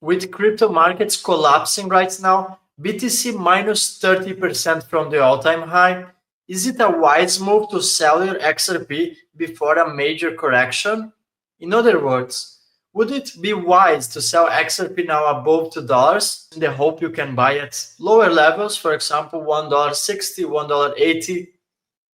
With crypto markets collapsing right now, BTC minus 30% from the all-time high, is it a wise move to sell your XRP before a major correction? In other words, would it be wise to sell XRP now above $2 in the hope you can buy at lower levels, for example, $1.60, $1.80?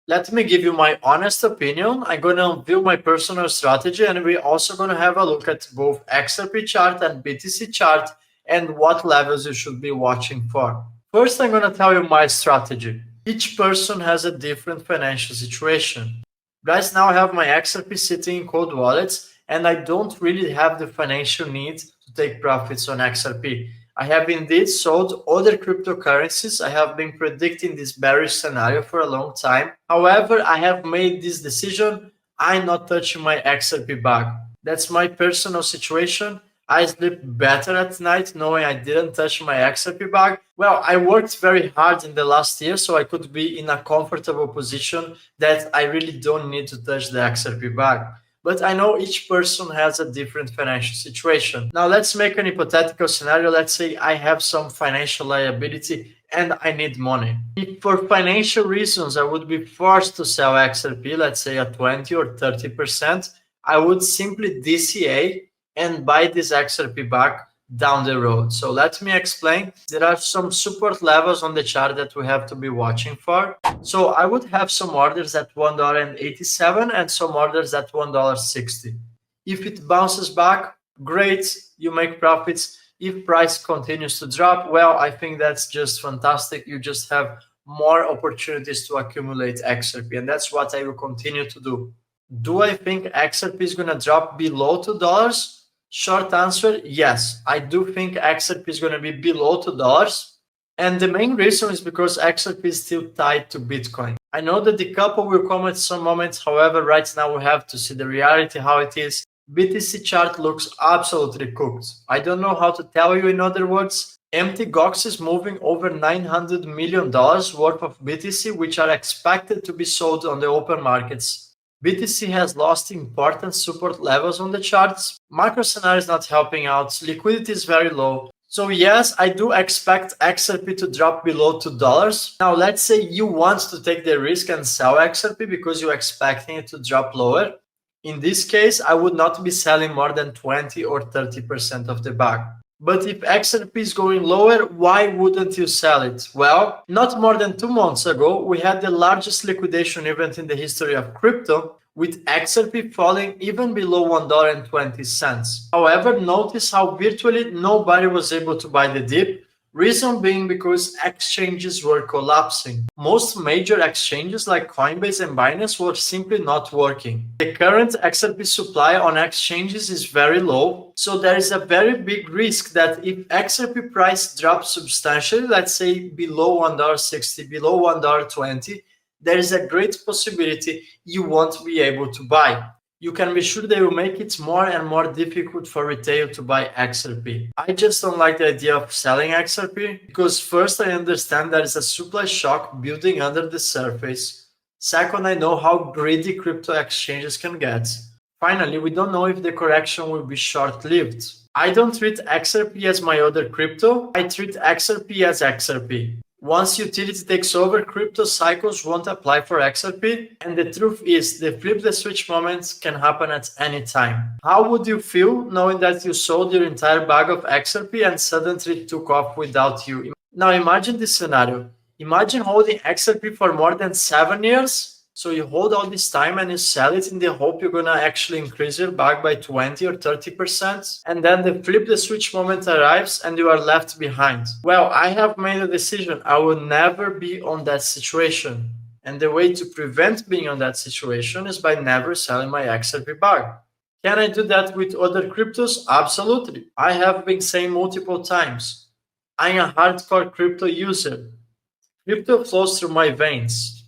Let me give you my honest opinion. I'm going to unveil my personal strategy, and we're also going to have a look at both XRP chart and BTC chart and what levels you should be watching for. First, I'm going to tell you my strategy. Each person has a different financial situation. Right now, I have my XRP sitting in cold wallets, and I don't really have the financial need to take profits on XRP. I have indeed sold other cryptocurrencies. I have been predicting this bearish scenario for a long time. However, I have made this decision. I'm not touching my XRP bag. That's my personal situation. I sleep better at night knowing I didn't touch my XRP bag. Well, I worked very hard in the last year, so I could be in a comfortable position that I really don't need to touch the XRP bag. But I know each person has a different financial situation. Now let's make an hypothetical scenario. Let's say I have some financial liability and I need money. If for financial reasons I would be forced to sell XRP, let's say at 20 or 30%, I would simply DCA and buy this XRP back down the road. So let me explain. There are some support levels on the chart that we have to be watching for. So I would have some orders at $1.87 and some orders at $1.60. If it bounces back, great, you make profits. If price continues to drop, well, I think that's just fantastic. You just have more opportunities to accumulate XRP, and that's what I will continue to do. Do I think XRP is going to drop below $2? Short answer, yes. I do think XRP is going to be below $2. And the main reason is because XRP is still tied to Bitcoin. I know that the couple will come at some moment. However, right now we have to see the reality, how it is. BTC chart looks absolutely cooked. I don't know how to tell you in other words. Empty Gox is moving over $900 million worth of BTC, which are expected to be sold on the open markets. BTC has lost important support levels on the charts. Macro scenario is not helping out. Liquidity is very low. So yes, I do expect XRP to drop below $2. Now, let's say you want to take the risk and sell XRP because you're expecting it to drop lower. In this case, I would not be selling more than 20 or 30% of the bag. But if XRP is going lower, why wouldn't you sell it? Well, not more than 2 months ago, we had the largest liquidation event in the history of crypto, with XRP falling even below $1.20. However, notice how virtually nobody was able to buy the dip. Reason being because exchanges were collapsing. Most major exchanges like Coinbase and Binance were simply not working. The current XRP supply on exchanges is very low, so there is a very big risk that if XRP price drops substantially, let's say below $1.60, below $1.20, there is a great possibility you won't be able to buy. You can be sure they will make it more and more difficult for retail to buy XRP. I just don't like the idea of selling XRP because first, I understand there is a supply shock building under the surface. Second, I know how greedy crypto exchanges can get. Finally, we don't know if the correction will be short-lived. I don't treat XRP as my other crypto. I treat XRP as XRP. Once utility takes over, crypto cycles won't apply for XRP. And the truth is, the flip the switch moment can happen at any time. How would you feel knowing that you sold your entire bag of XRP and suddenly it took off without you? Now imagine this scenario. Imagine holding XRP for more than 7 years. So you hold all this time and you sell it in the hope you're going to actually increase your bag by 20 or 30%. And then the flip the switch moment arrives and you are left behind. Well, I have made a decision. I will never be on that situation. And the way to prevent being on that situation is by never selling my XRP bag. Can I do that with other cryptos? Absolutely. I have been saying multiple times. I'm a hardcore crypto user. Crypto flows through my veins.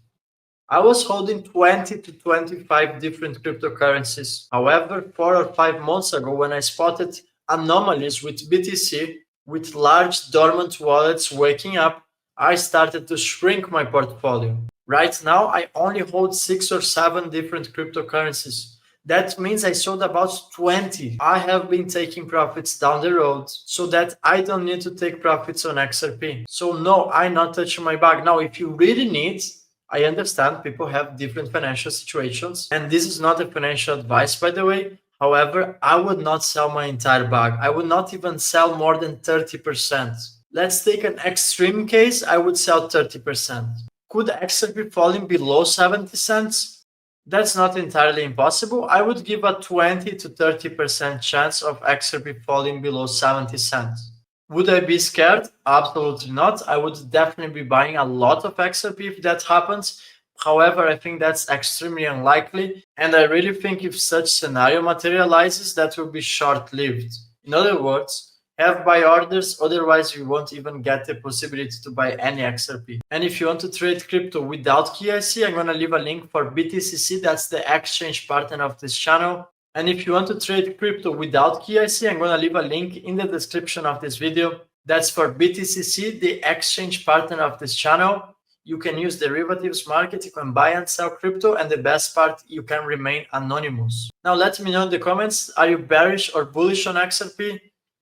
I was holding 20 to 25 different cryptocurrencies. However, 4 or 5 months ago, when I spotted anomalies with BTC, with large dormant wallets waking up, I started to shrink my portfolio. Right now, I only hold 6 or 7 different cryptocurrencies. That means I sold about 20. I have been taking profits down the road so that I don't need to take profits on XRP. So no, I'm not touching my bag. Now, if you really need, I understand people have different financial situations, and this is not a financial advice, by the way. However, I would not sell my entire bag. I would not even sell more than 30%. Let's take an extreme case. I would sell 30%. Could XRP falling below 70 cents? That's not entirely impossible. I would give a 20 to 30% chance of XRP falling below 70 cents. Would I be scared? Absolutely not. I would definitely be buying a lot of XRP if that happens. However, I think that's extremely unlikely, and I really think if such scenario materializes, that will be short-lived. In other words, have buy orders, otherwise you won't even get the possibility to buy any XRP. And if you want to trade crypto without KYC, I'm going to leave a link for BTCC, that's the exchange partner of this channel. And if you want to trade crypto without KYC, I'm going to leave a link in the description of this video. That's for BTCC, the exchange partner of this channel. You can use derivatives market, you can buy and sell crypto, and the best part, you can remain anonymous. Now let me know in the comments, are you bearish or bullish on XRP?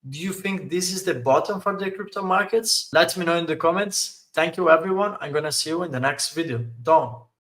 Do you think this is the bottom for the crypto markets? Let me know in the comments. Thank you everyone. I'm gonna see you in the next video. Done.